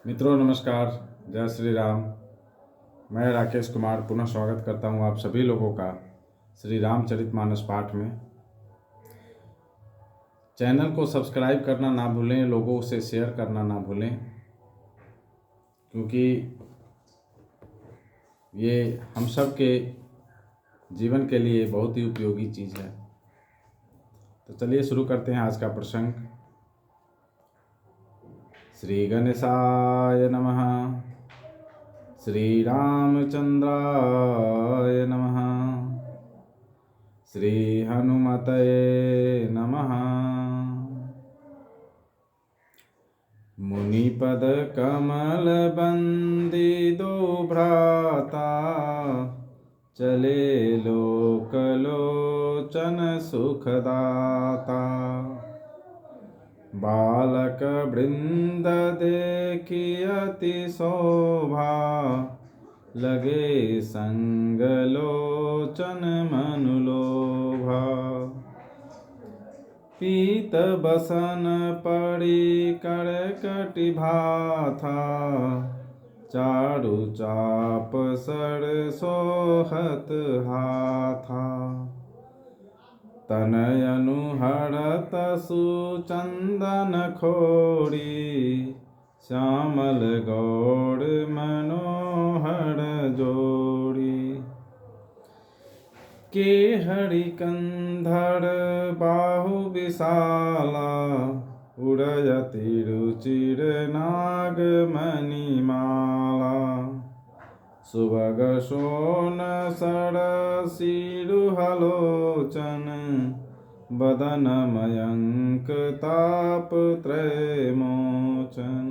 मित्रों नमस्कार, जय श्री राम। मैं राकेश कुमार पुनः स्वागत करता हूं आप सभी लोगों का श्री रामचरितमानस पाठ में। चैनल को सब्सक्राइब करना ना भूलें, लोगों से शेयर करना ना भूलें, क्योंकि ये हम सब के जीवन के लिए बहुत ही उपयोगी चीज़ है। तो चलिए शुरू करते हैं आज का प्रसंग। श्री गणेशाय नमः। श्री रामचंद्राय नमः। श्री हनुमते नमः। मुनिपद कमल बंदी दो भ्राता, चले लोकलोचन सुखदाता। बालक वृंद देखी अति शोभा, लगे संग लोचन मनुलोभा। पीत बसन पड़ी करकटि भाथा, चारु चाप सर सोहत हाथा। तनयनु हरत सुचंदन खोड़ी, श्यामल गौर मनोहर जोड़ी। के हरिकंधर बाहु विशाला, उड़यति रुचिर नाग मणिमाला। सुभग सोन सरसिरुहलोचन, बदन मयंक ताप त्रयमोचन।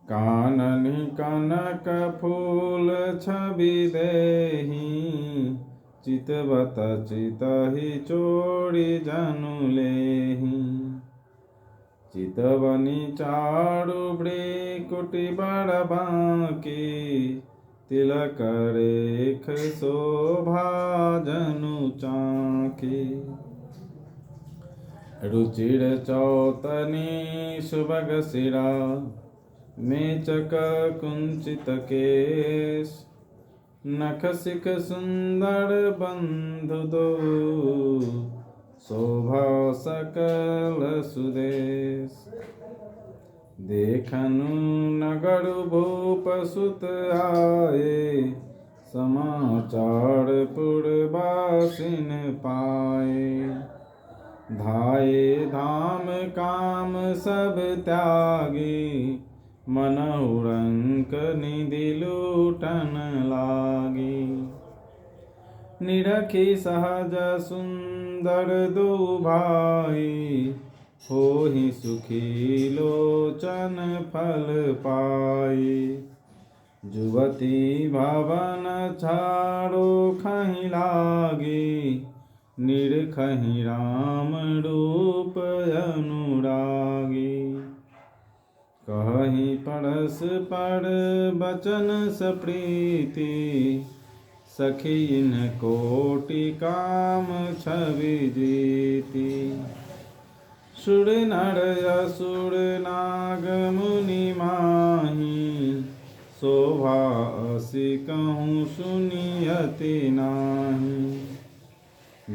काननि कनक फूल छवि देहि, चितवत चितहि चोरी जनु लेहि। चितवनी चारु भ्रिकुटि बड़ बांकी, तिलक रेख शोभा जनु चांकी। रुचिर चौतनी सुभग सिरा, मेचक कुंचित केश। नख सिख सुंदर बंधु दो, शोभा सकल सुदेश। देखनु नगर भूप सुत आए, समाचार पुरवासिन पाए। धाये धाम काम सब त्यागी, मनहु रंक निधि लूटन लागी। निरखी सहज सुंदर दो भाई, होहि सुखी लोचन फल पाई। जुवती भवन छाड़ो खहि लागी, निरखहि राम रूप अनुरागी। कहि परस्पर बचन सप्रीति, सखीन कोटि काम छवि जीति। सुर नर असुर नाग मुनि माही, शोभा असी कहूँ सुनियति नाही।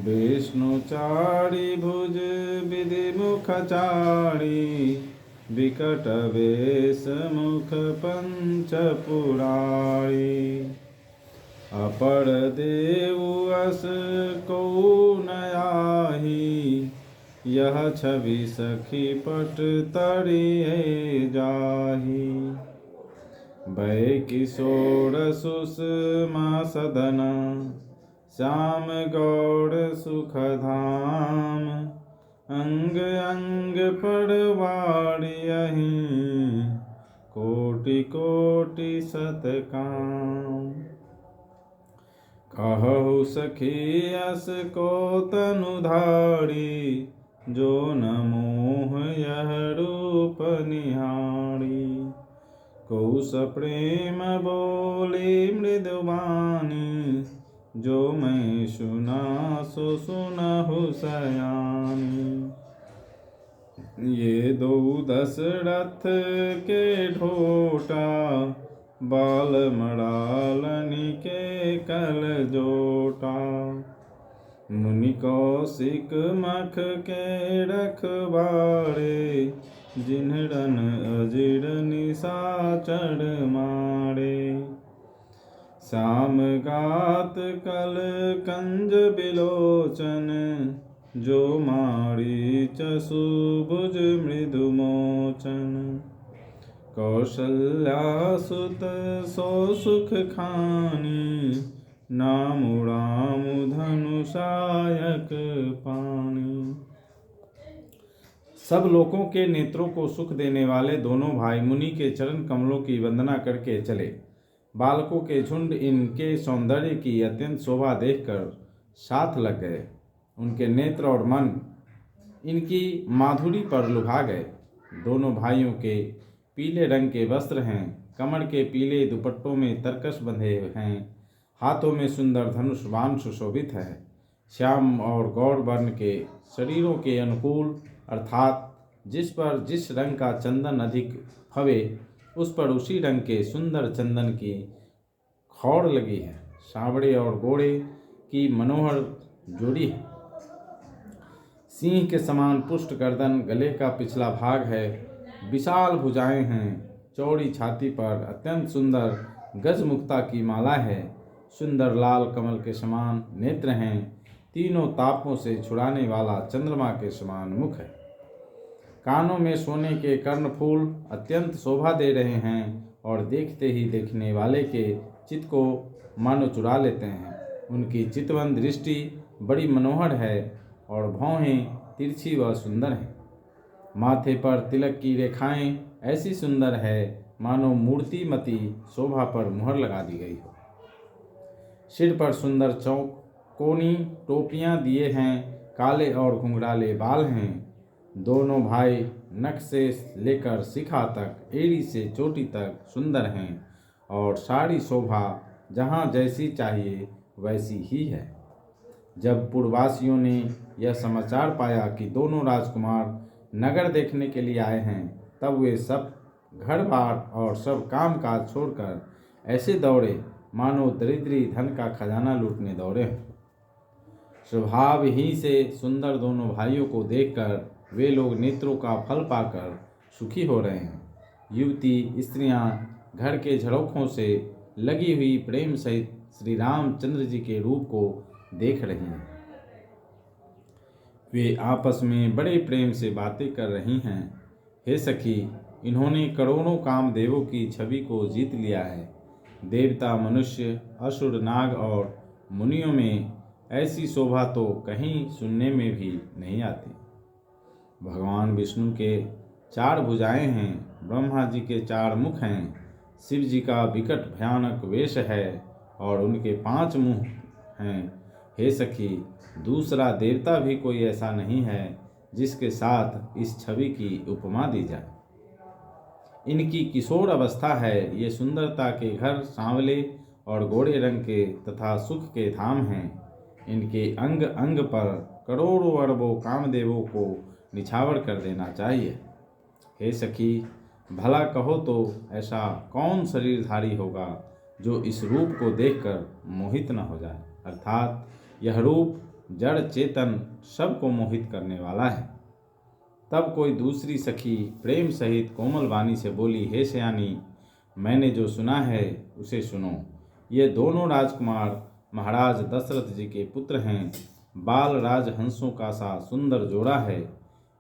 विष्णु चारि भुज विधि मुख चारि, विकट वेश मुख पंच पुरारी। अपर देव अस को न आही, यह छवि सखी पट तरिए जाही। भय किशोर सुषमा सदना, श्याम गौर सुखधाम। अंग अंग पड़वाड़ियहि, कोटि कोटि सतकाम। कहु सखी अस को तनुधारी, जो न मोह यह रूप निहारी। कौस प्रेम बोली मृदुवानी, जो मैं सुना सो सुनहु सयानी। ये दो दशरथ के ढोटा, बाल मड़ालनी के कल जोटा। मुनि कौशिक मख के रखवारे, जिन्हरन अजिर निशाचर मारे। श्याम गात कल कंज बिलोचन, जो मारीच सुभुज मृदु मोचन। कौशल्या सुत सो सुख खानी, नाम राम धनुषायक पानी। सब लोगों के नेत्रों को सुख देने वाले दोनों भाई मुनि के चरण कमलों की वंदना करके चले। बालकों के झुंड इनके सौंदर्य की अत्यंत शोभा देखकर साथ लग गए। उनके नेत्र और मन इनकी माधुरी पर लुभा गए। दोनों भाइयों के पीले रंग के वस्त्र हैं, कमर के पीले दुपट्टों में तरकश बंधे हैं, हाथों में सुंदर धनुष बाण सुशोभित है। श्याम और गौर वर्ण के शरीरों के अनुकूल, अर्थात जिस पर जिस रंग का चंदन अधिक फवे, उस पर उसी रंग के सुंदर चंदन की खौड़ लगी है। सांवड़े और गोरे की मनोहर जोड़ी है। सिंह के समान पुष्ट गर्दन, गले का पिछला भाग है, विशाल भुजाएं हैं, चौड़ी छाती पर अत्यंत सुंदर गजमुक्ता की माला है। सुंदर लाल कमल के समान नेत्र हैं, तीनों तापों से छुड़ाने वाला चंद्रमा के समान मुख है। कानों में सोने के कर्णफूल अत्यंत शोभा दे रहे हैं और देखते ही देखने वाले के चित्त को मानो चुरा लेते हैं। उनकी चितवन दृष्टि बड़ी मनोहर है और भौहें तिरछी व सुंदर हैं। माथे पर तिलक की रेखाएं ऐसी सुंदर है मानो मूर्तिमती शोभा पर मुहर लगा दी गई हो। सिर पर सुंदर चौकोनी टोपियां दिए हैं, काले और घुंघराले बाल हैं। दोनों भाई नख से लेकर शिखा तक, एड़ी से चोटी तक सुंदर हैं और सारी शोभा जहाँ जैसी चाहिए वैसी ही है। जब पूर्ववासियों ने यह समाचार पाया कि दोनों राजकुमार नगर देखने के लिए आए हैं, तब वे सब घर बार और सब काम काज छोड़कर ऐसे दौड़े मानो दरिद्री धन का खजाना लूटने दौड़े हैं। स्वभाव ही से सुंदर दोनों भाइयों को देखकर वे लोग नेत्रों का फल पाकर सुखी हो रहे हैं। युवती स्त्रियां घर के झरोखों से लगी हुई प्रेम सहित श्री रामचंद्र जी के रूप को देख रही हैं। वे आपस में बड़े प्रेम से बातें कर रही हैं। हे सखी, इन्होंने करोड़ों कामदेवों की छवि को जीत लिया है। देवता, मनुष्य, असुर, नाग और मुनियों में ऐसी शोभा तो कहीं सुनने में भी नहीं आती। भगवान विष्णु के 4 भुजाएं हैं, ब्रह्मा जी के 4 मुख हैं, शिव जी का विकट भयानक वेश है और उनके 5 मुंह हैं। हे सखी, दूसरा देवता भी कोई ऐसा नहीं है जिसके साथ इस छवि की उपमा दी जाए। इनकी किशोर अवस्था है। ये सुंदरता के घर सांवले और गोरे रंग के तथा सुख के धाम हैं। इनके अंग अंग पर करोड़ों अरबों कामदेवों को निछावर कर देना चाहिए। हे सखी, भला कहो तो ऐसा कौन शरीरधारी होगा जो इस रूप को देखकर मोहित न हो जाए। अर्थात यह रूप जड़ चेतन सबको मोहित करने वाला है। तब कोई दूसरी सखी प्रेम सहित कोमल वाणी से बोली, हे सयानी, मैंने जो सुना है उसे सुनो। ये दोनों राजकुमार महाराज दशरथ जी के पुत्र हैं। बाल राजहंसों का सा सुंदर जोड़ा है।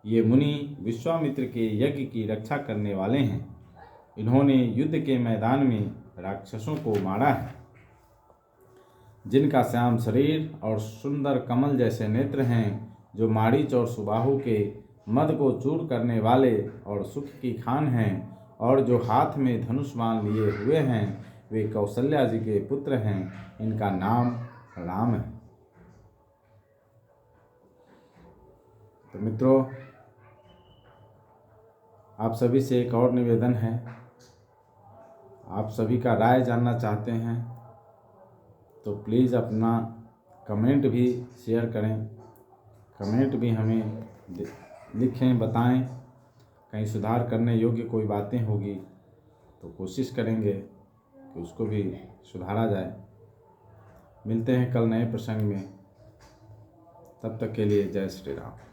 ये मुनि विश्वामित्र के यज्ञ की रक्षा करने वाले हैं। इन्होंने युद्ध के मैदान में राक्षसों को मारा है। जिनका श्याम शरीर और सुंदर कमल जैसे नेत्र हैं, जो मारीच और सुबाहु के मद को चूर करने वाले और सुख की खान हैं, और जो हाथ में धनुष बाण लिए हुए हैं, वे कौशल्या जी के पुत्र हैं। इनका नाम राम है। तो मित्रों, आप सभी से एक और निवेदन है। आप सभी का राय जानना चाहते हैं तो प्लीज़ अपना कमेंट भी शेयर करें, कमेंट भी हमें लिखें, बताएं कहीं सुधार करने योग्य कोई बातें होगी तो कोशिश करेंगे कि उसको भी सुधारा जाए। मिलते हैं कल नए प्रसंग में, तब तक के लिए जय श्री राम।